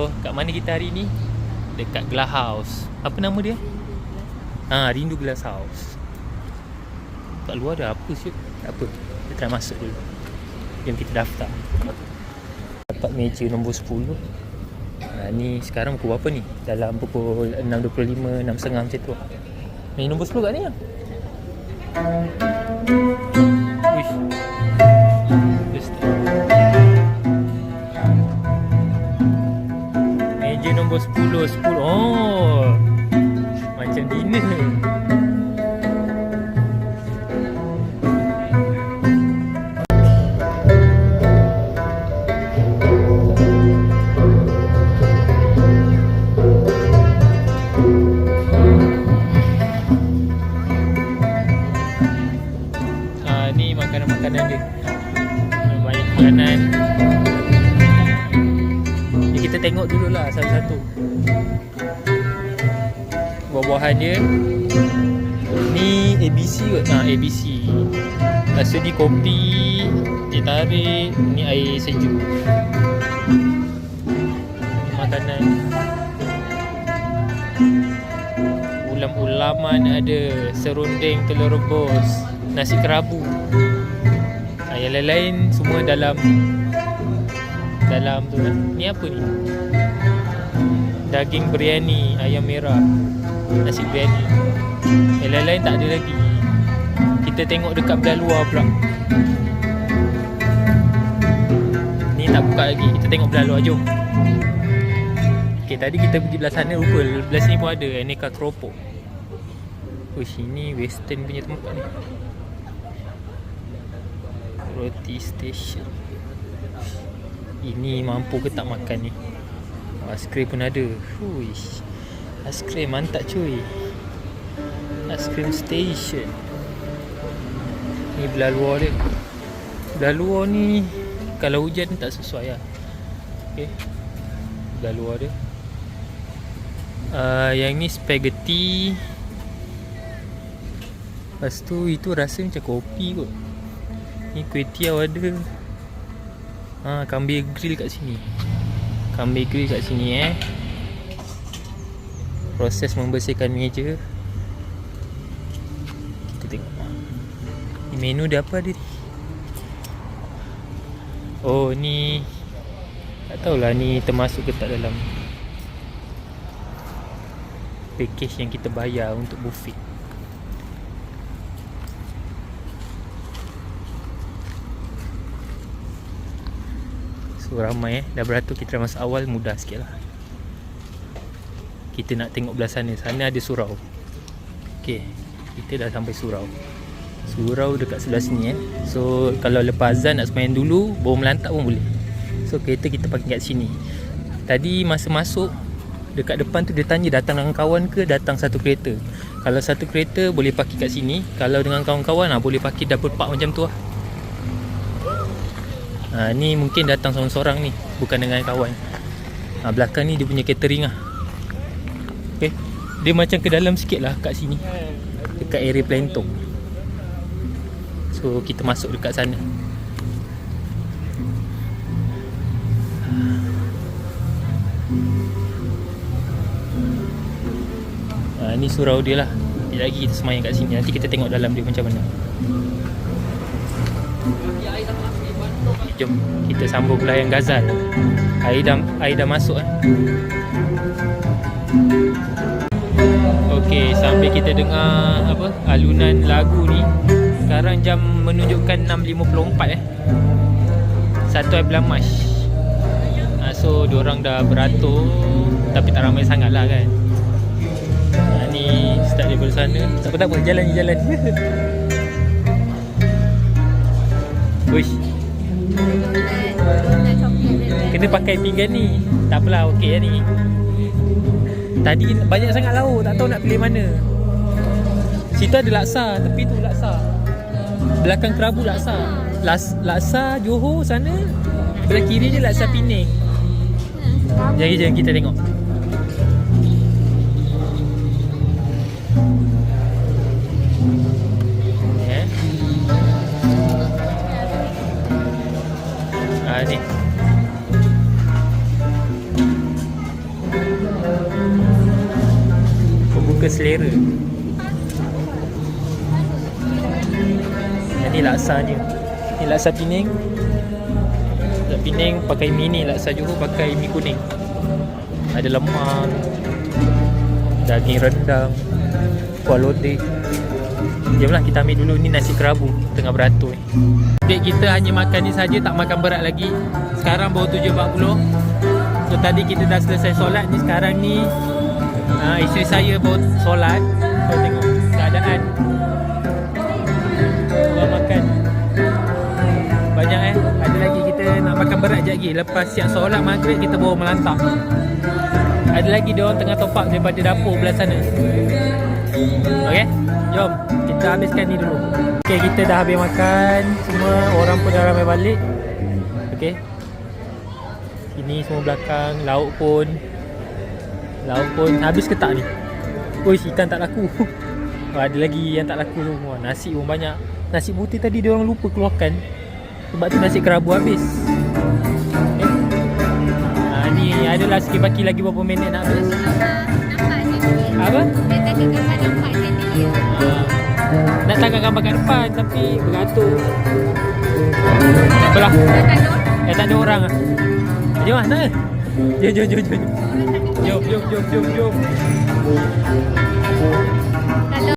Kat mana kita hari ni? Dekat Glass House. Apa nama dia? Rindu Glass House. Kat luar ada apa sih? Tak apa, kita try masuk dulu. Jom kita daftar. Dapat meja nombor 10. Ni sekarang pukul berapa ni? Dalam pukul 6.25, 6.30 macam tu. Meja nombor 10 kat ni lah. Uish. Meja nombor 10. Oh, macam dinner. Ni makanan-makanan dia. Banyak makanan. Ni kita tengok dululah satu-satu. Buah-buahan dia. Ni ABC kot. ABC. Lepas tu ni kopi, teh tarik, ni air sejuk. Makanan. Ulam-ulaman ada, serunding, telur rebus, nasi kerabu. Yang lain-lain semua dalam tu kan. Ni apa ni? Daging biryani, ayam merah, nasi biryani. Yang lain-lain tak ada lagi. Kita tengok dekat belah luar pula. Ni tak buka lagi. Kita tengok belah luar, jom. Okay, tadi kita pergi belah sana, rupa belah sini pun ada aneka keropok. Uish, ini western punya tempat ni. Roti station. Ini mampu ke tak makan ni? Aiskrim pun ada. Uish, aiskrim mantap cuy. Aiskrim station. Ni belah luar dia. Belah luar ni kalau hujan tak sesuai lah. Okay, belah luar dia. Yang ni spaghetti. Lepas tu itu rasa macam kopi kot. Ni kuih tiaw ada. Kambing grill kat sini. Kambing grill kat sini Proses membersihkan meja. Kita tengok. Ni menu dia apa dia? Oh, ni tak tahulah ni termasuk ke tak dalam package yang kita bayar untuk buffet. So ramai dah beratur. Kita masuk awal mudah sikit lah. Kita nak tengok belah sana. Sana ada surau. Okay, kita dah sampai surau. Surau dekat sebelah sini So kalau lepas azan nak sembahyang dulu, baru melantak pun boleh. So kereta kita parking kat sini. Tadi masa masuk dekat depan tu dia tanya datang dengan kawan ke datang satu kereta. Kalau satu kereta boleh parking kat sini. Kalau dengan kawan-kawan boleh parking double park macam tu lah. Ni mungkin datang seorang-seorang ni, bukan dengan kawan. Belakang ni dia punya catering lah. Okay, dia macam ke dalam sikit lah kat sini, dekat area Plentong. So kita masuk dekat sana. Ni surau dia lah. Sekejap lagi kita semayang kat sini. Nanti kita tengok dalam dia macam mana. Jom kita sambung layan Ghazal. Air dah masuk Okey, sambil kita dengar alunan lagu ni. Sekarang jam menunjukkan 6.54 1 bulan Mac. So diorang dah beratur, tapi tak ramai sangat lah kan. Ni start daripada sana. Tak apa, jalan. Wish, kena pakai pinggan ni. Tak apalah, okey ni. Tadi banyak sangat lauk, tak tahu nak pilih mana. Situ ada laksa, tepi tu laksa. Belakang kerabu laksa. Laksa Johor sana. Belah kiri je laksa Penang. Jom kita tengok. Ni suka selera. Yang ni laksanya. Ni laksa Penang. Laksa Penang pakai mi ni, laksa Johor pakai mi kuning. Ada lemak, daging rendang, kuah lodeh. Jomlah kita ambil dulu ni nasi kerabu tengah beratur ni. Dek kita hanya makan ni saja, tak makan berat lagi. Sekarang baru 7.40. So tadi kita dah selesai solat ni. Sekarang ni isteri saya baru solat. So tengok keadaan orang makan banyak Ada lagi kita nak makan berat sekejap lagi. Lepas siap solat maghrib kita baru melantak. Ada lagi dia orang tengah top up daripada dapur belah sana. Okey, jom kita habiskan ni dulu. Okey, kita dah habis makan. Semua orang pun dah ramai balik. Okey, ini semua belakang. Lauk pun habis ke tak ni? Uish, ikan tak laku. Ada lagi yang tak laku semua. Nasi pun banyak. Nasi putih tadi dia orang lupa keluarkan. Sebab tu nasi kerabu habis. Okay. Ni adalah sikit baki lagi berapa minit nak habis. Nampak je dia. Apa? Dia tak kekal nampak je dia. Nak tangkap gambar kat depan tapi beratur. Belah. Tak ada orang ah. Jom mana? Jom. Jom. Kalau